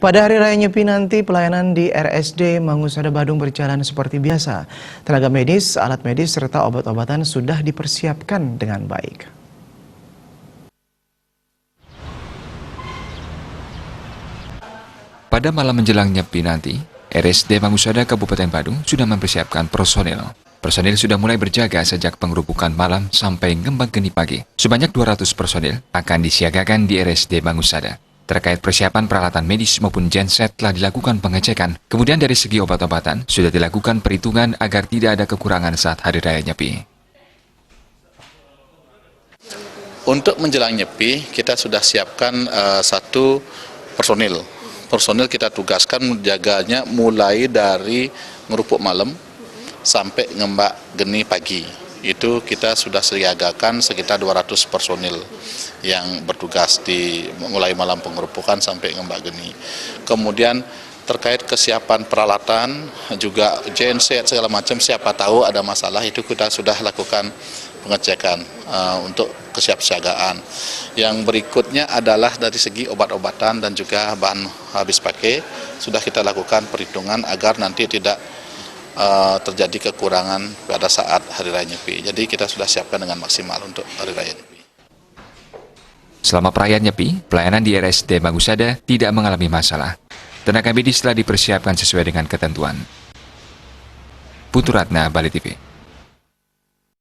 Pada Hari Raya Nyepi nanti, pelayanan di RSD Mangusada Badung berjalan seperti biasa. Tenaga medis, alat medis, serta obat-obatan sudah dipersiapkan dengan baik. Pada malam menjelang Nyepi nanti, RSD Mangusada Kabupaten Badung sudah mempersiapkan personil. Personil sudah mulai berjaga sejak pengerubukan malam sampai ngembang geni pagi. Sebanyak 200 personil akan disiagakan di RSD Mangusada. Terkait persiapan peralatan medis maupun genset telah dilakukan pengecekan. Kemudian dari segi obat-obatan sudah dilakukan perhitungan agar tidak ada kekurangan saat Hari Raya Nyepi. Untuk menjelang Nyepi, kita sudah siapkan satu personil. Personil kita tugaskan menjaganya mulai dari ngerupuk malam sampai ngembak geni pagi. Itu kita sudah siagakan sekitar 200 personil yang bertugas di mulai malam pengerupukan sampai ngembak geni. Kemudian terkait kesiapan peralatan, juga genset segala macam, siapa tahu ada masalah, itu kita sudah lakukan pengecekan untuk kesiapsiagaan. Yang berikutnya adalah dari segi obat-obatan dan juga bahan habis pakai, sudah kita lakukan perhitungan agar nanti tidak terjadi kekurangan pada saat Hari Raya Nyepi. Jadi kita sudah siapkan dengan maksimal untuk Hari Raya Nyepi. Selama perayaan Nyepi, pelayanan di RSD Mangusada tidak mengalami masalah. Tenaga medis telah dipersiapkan sesuai dengan ketentuan. Putu Ratna, Bali TV.